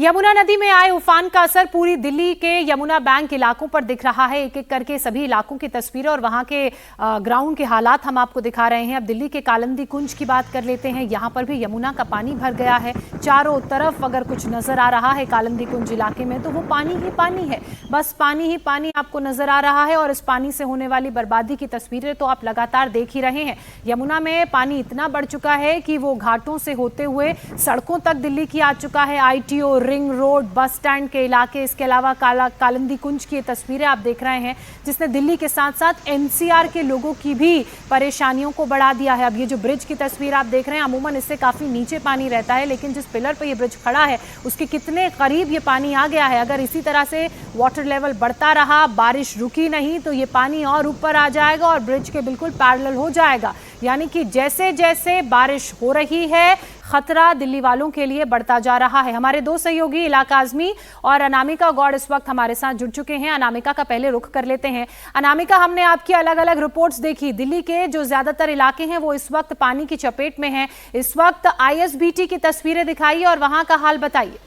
यमुना नदी में आए उफान का असर पूरी दिल्ली के यमुना बैंक इलाकों पर दिख रहा है। एक एक करके सभी इलाकों की तस्वीरें और वहां के ग्राउंड के हालात हम आपको दिखा रहे हैं। अब दिल्ली के कालिंदी कुंज की बात कर लेते हैं। यहां पर भी यमुना का पानी भर गया है। चारों तरफ अगर कुछ नजर आ रहा है कालिंदी कुंज इलाके में तो वो पानी ही पानी है, बस पानी ही पानी आपको नजर आ रहा है। और इस पानी से होने वाली बर्बादी की तस्वीरें तो आप लगातार देख ही रहे हैं। यमुना में पानी इतना बढ़ चुका है कि वो घाटों से होते हुए सड़कों तक दिल्ली की आ चुका है। ITO, ring road, bus stand के इलाके, इसके अलावा कालिंदी कुंज की तस्वीरें आप देख रहे हैं जिसने दिल्ली के साथ साथ NCR के लोगों की भी परेशानियों को बढ़ा दिया है। अब ये जो ब्रिज की तस्वीर आप देख रहे हैं, अमूमन इससे काफी नीचे पानी रहता है, लेकिन जिस पिलर पर ये ब्रिज खड़ा है उसके कितने करीब ये पानी आ गया है। अगर इसी तरह से वाटर लेवल बढ़ता रहा, बारिश रुकी नहीं तो ये पानी और ऊपर आ जाएगा और ब्रिज के बिल्कुल पैरेलल हो जाएगा। यानी कि जैसे जैसे बारिश हो रही है खतरा दिल्ली वालों के लिए बढ़ता जा रहा है। हमारे दो सहयोगी इलाका आजमी और अनामिका गौड़ इस वक्त हमारे साथ जुड़ चुके हैं। अनामिका का पहले रुख कर लेते हैं। अनामिका, हमने आपकी अलग अलग रिपोर्ट्स देखी। दिल्ली के जो ज्यादातर इलाके हैं वो इस वक्त पानी की चपेट में हैं। इस वक्त ISBT की तस्वीरें दिखाइए और वहां का हाल बताइए।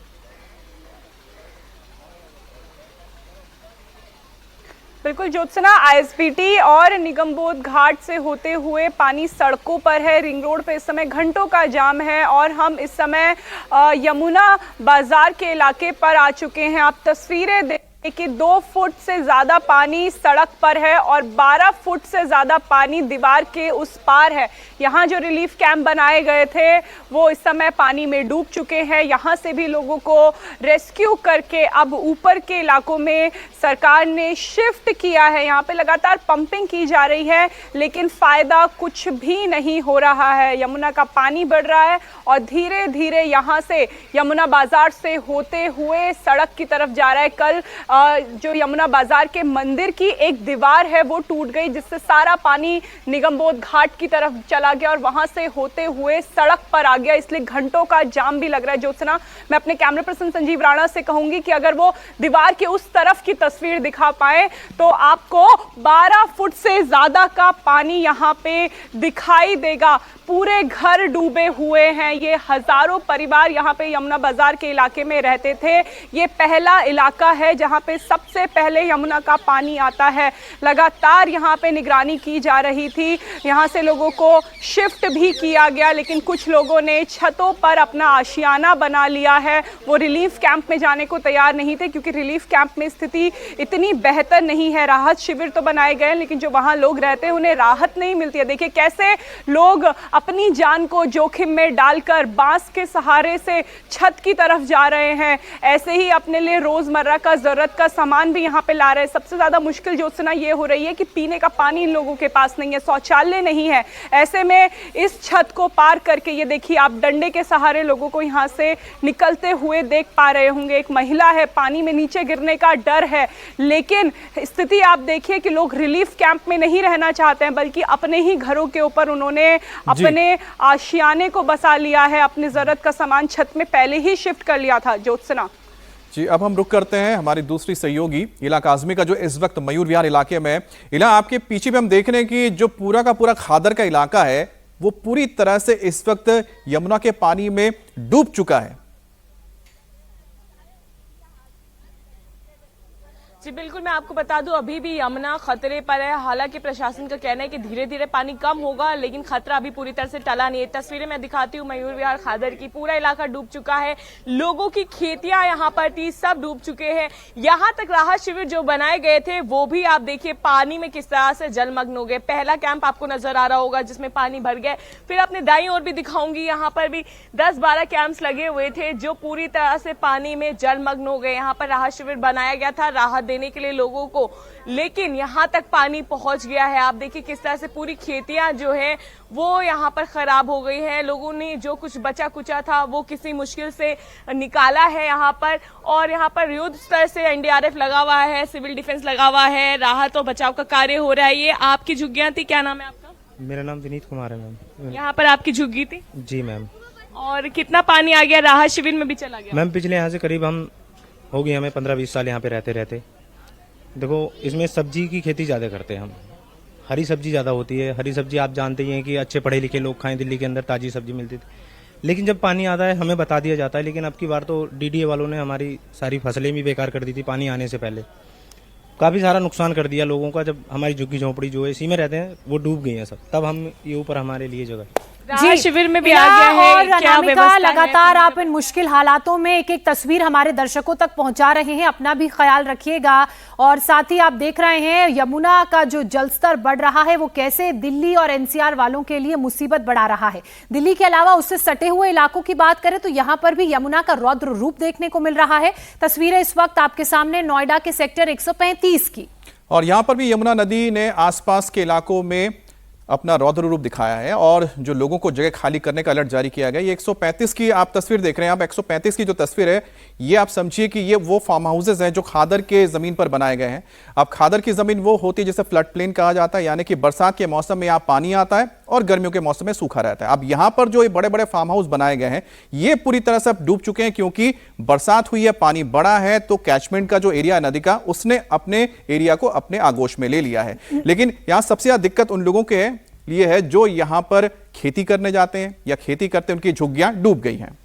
बिल्कुल ज्योत्सना, ISBT और निगमबोध घाट से होते हुए पानी सड़कों पर है। रिंग रोड पे इस समय घंटों का जाम है और हम इस समय यमुना बाजार के इलाके पर आ चुके हैं। आप तस्वीरें देखिए कि 2 फुट से ज्यादा पानी सड़क पर है और 12 फुट से ज्यादा पानी दीवार के उस पार है। यहाँ जो रिलीफ कैंप बनाए गए थे वो इस समय पानी में डूब चुके हैं। यहाँ से भी लोगों को रेस्क्यू करके अब ऊपर के इलाकों में सरकार ने शिफ्ट किया है। यहाँ पे लगातार पंपिंग की जा रही है लेकिन फायदा कुछ भी नहीं हो रहा है। यमुना का पानी बढ़ रहा है और धीरे धीरे यहाँ से यमुना बाजार से होते हुए सड़क की तरफ जा रहा है। कल जो यमुना बाजार के मंदिर की एक दीवार है वो टूट गई जिससे सारा पानी निगमबोध घाट की तरफ चला गया और वहां से होते हुए सड़क पर आ गया, इसलिए घंटों का जाम भी लग रहा है। ज्योत्सना, मैं अपने कैमरा पर्सन संजीव राणा से कहूंगी कि अगर वो दीवार के उस तरफ की तस्वीर दिखा पाए तो आपको 12 फुट से ज्यादा का पानी यहाँ पे दिखाई देगा। पूरे घर डूबे हुए हैं। ये हजारों परिवार यहाँ पे यमुना बाजार के इलाके में रहते थे। ये पहला इलाका है जहाँ पे सबसे पहले यमुना का पानी आता है। लगातार यहाँ पे निगरानी की जा रही थी। यहाँ से लोगों को शिफ्ट भी किया गया लेकिन कुछ लोगों ने छतों पर अपना आशियाना बना लिया है। वो रिलीफ कैंप में जाने को तैयार नहीं थे क्योंकि रिलीफ कैंप में स्थिति इतनी बेहतर नहीं है। राहत शिविर तो बनाए गए लेकिन जो वहाँ लोग रहते हैं उन्हें राहत नहीं मिलती है। देखिए कैसे लोग अपनी जान को जोखिम में डालकर बांस के सहारे से छत की तरफ जा रहे हैं। ऐसे ही अपने लिए रोजमर्रा का जरूरत का सामान भी यहाँ पे ला रहे हैं। सबसे ज्यादा मुश्किल ज्योत्सना ये हो रही है कि पीने का पानी इन लोगों के पास नहीं है, शौचालय नहीं है। ऐसे में इस छत को पार करके ये देखिए आप डंडे के सहारे लोगों को यहाँ से निकलते हुए देख पा रहे होंगे। एक महिला है, पानी में नीचे गिरने का डर है लेकिन स्थिति आप देखिए कि लोग रिलीफ कैंप में नहीं रहना चाहते हैं बल्कि अपने ही घरों के ऊपर उन्होंने अपने आशियाने को बसा लिया है। अपनी जरूरत का सामान छत में पहले ही शिफ्ट कर लिया था। ज्योत्सना जी, अब हम रुक करते हैं हमारी दूसरी सहयोगी इलाका आजमी का जो इस वक्त मयूर विहार इलाके में। इला, आपके पीछे भी हम देख रहे हैं कि जो पूरा का पूरा खादर का इलाका है वो पूरी तरह से इस वक्त यमुना के पानी में डूब चुका है। जी बिल्कुल, मैं आपको बता दूं अभी भी यमुना खतरे पर है। हालांकि प्रशासन का कहना है कि धीरे धीरे पानी कम होगा लेकिन खतरा अभी पूरी तरह से टला नहीं है। तस्वीरें मैं दिखाती हूँ मयूर विहार खादर की। पूरा इलाका डूब चुका है। लोगों की खेतियां यहाँ पर थी, सब डूब चुके हैं। यहाँ तक राहत शिविर जो बनाए गए थे वो भी आप देखिए पानी में किस तरह से जलमग्न हो गए। पहला कैंप आपको नजर आ रहा होगा जिसमें पानी भर गए। फिर अपने दाईं ओर भी दिखाऊंगी, यहाँ पर भी 10-12 कैंप्स लगे हुए थे जो पूरी तरह से पानी में जलमग्न हो गए। यहाँ पर राहत शिविर बनाया गया था राहत देने के लिए लोगों को, लेकिन यहां तक पानी पहुंच गया है। आप देखिए किस तरह से पूरी खेतियां जो है वो यहां पर खराब हो गई है। लोगों ने जो कुछ बचा कुचा था वो किसी मुश्किल से निकाला है यहां पर। और यहां पर युद्ध स्तर से NDRF लगा हुआ है, सिविल डिफेंस लगा हुआ है, राहत और बचाव का कार्य हो रहा है। ये आपकी झुग्गियां थी, क्या नाम है आपका? मेरा नाम विनीत कुमार है मैम। यहाँ पर आपकी झुग्गी थी? जी मैम। और कितना पानी आ गया? राहत शिविर में भी चला गया? मैम पिछले यहाँ से करीब हम हो गए हमें 15-20 साल यहाँ पे रहते रहते। देखो इसमें सब्जी की खेती ज़्यादा करते हैं हम। हरी सब्जी ज़्यादा होती है। हरी सब्जी आप जानते ही हैं कि अच्छे पढ़े लिखे लोग खाएं। दिल्ली के अंदर ताज़ी सब्जी मिलती थी लेकिन जब पानी आता है हमें बता दिया जाता है, लेकिन अब की बार तो डीडीए वालों ने हमारी सारी फसलें भी बेकार कर दी थी पानी आने से पहले। काफ़ी सारा नुकसान कर दिया लोगों का। जब हमारी झुग्गी झोंपड़ी जो है इसी में रहते हैं वो डूब गई हैं सब, तब हम ये ऊपर हमारे लिए जगह। राहत शिविर में भी आ गया है, और क्या अनामिका, व्यवस्था है? लगातार आप इन मुश्किल हालातों में एक एक तस्वीर हमारे दर्शकों तक पहुंचा रहे हैं, अपना भी ख्याल रखिएगा। और साथ ही आप देख रहे हैं यमुना का जो जलस्तर बढ़ रहा है वो कैसे दिल्ली और एनसीआर वालों के लिए मुसीबत बढ़ा रहा है। दिल्ली के अलावा उससे सटे हुए इलाकों की बात करें तो यहां पर भी यमुना का रौद्र रूप देखने को मिल रहा है। तस्वीरें इस वक्त आपके सामने नोएडा के सेक्टर 135 की, और यहां पर भी यमुना नदी ने आसपास के इलाकों में अपना रौद्र रूप दिखाया है और जो लोगों को जगह खाली करने का अलर्ट जारी किया गया। ये 135 की आप तस्वीर देख रहे हैं। आप 135 की जो तस्वीर है ये आप समझिए कि ये वो फार्म हाउसेज हैं जो खादर के जमीन पर बनाए गए हैं। अब खादर की जमीन वो होती है जिसे फ्लड प्लेन कहा जाता है, यानी कि बरसात के मौसम में यहाँ पानी आता है और गर्मियों के मौसम में सूखा रहता है। अब यहाँ पर जो ये बड़े बड़े फार्म हाउस बनाए गए हैं ये पूरी तरह से डूब चुके हैं, क्योंकि बरसात हुई है, पानी बढ़ा है, तो कैचमेंट का जो एरिया नदी का उसने अपने एरिया को अपने आगोश में ले लिया है। लेकिन यहाँ सबसे ज्यादा दिक्कत उन लोगों के लिए है जो यहां पर खेती करने जाते हैं या खेती करते हैं, उनकी झुग्गियां डूब गई हैं।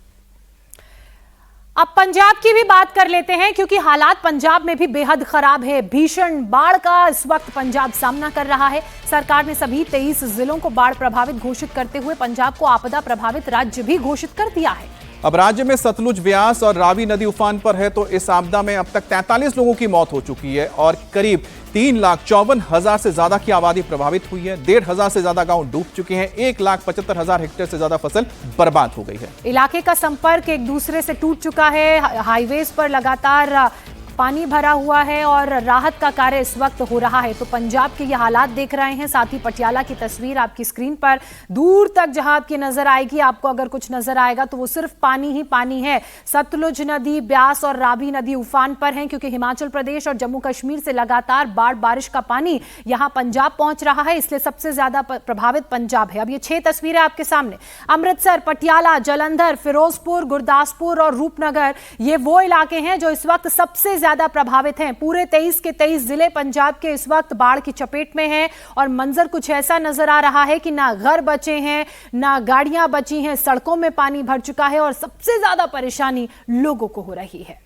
अब पंजाब की भी बात कर लेते हैं, क्योंकि हालात पंजाब में भी बेहद खराब है। भीषण बाढ़ का इस वक्त पंजाब सामना कर रहा है। सरकार ने सभी 23 जिलों को बाढ़ प्रभावित घोषित करते हुए पंजाब को आपदा प्रभावित राज्य भी घोषित कर दिया है। अब राज्य में सतलुज, व्यास और रावी नदी उफान पर है, तो इस आपदा में अब तक 43 लोगों की मौत हो चुकी है और करीब 3,54,000 से ज्यादा की आबादी प्रभावित हुई है। 1,500 से ज्यादा गांव डूब चुके हैं। 1,75,000 हेक्टेयर से ज्यादा फसल बर्बाद हो गई है। इलाके का संपर्क एक दूसरे से टूट चुका है। हाईवेज पर लगातार पानी भरा हुआ है और राहत का कार्य इस वक्त हो रहा है। तो पंजाब के ये हालात देख रहे हैं। साथ ही पटियाला की तस्वीर आपकी स्क्रीन पर दूर तक जहां आपकी नजर आएगी, आपको अगर कुछ नजर आएगा तो वो सिर्फ पानी ही पानी है। सतलुज नदी, ब्यास और रावी नदी उफान पर हैं, क्योंकि हिमाचल प्रदेश और जम्मू कश्मीर से लगातार बारिश का पानी यहां पंजाब पहुंच रहा है, इसलिए सबसे ज्यादा प्रभावित पंजाब है। अब ये 6 तस्वीरें आपके सामने। अमृतसर, पटियाला, जालंधर, फिरोजपुर, गुरदासपुर और रूपनगर, ये वो इलाके हैं जो इस वक्त सबसे ज्यादा प्रभावित हैं। पूरे 23 के 23 जिले पंजाब के इस वक्त बाढ़ की चपेट में हैं और मंजर कुछ ऐसा नजर आ रहा है कि ना घर बचे हैं, ना गाड़ियां बची हैं, सड़कों में पानी भर चुका है और सबसे ज्यादा परेशानी लोगों को हो रही है।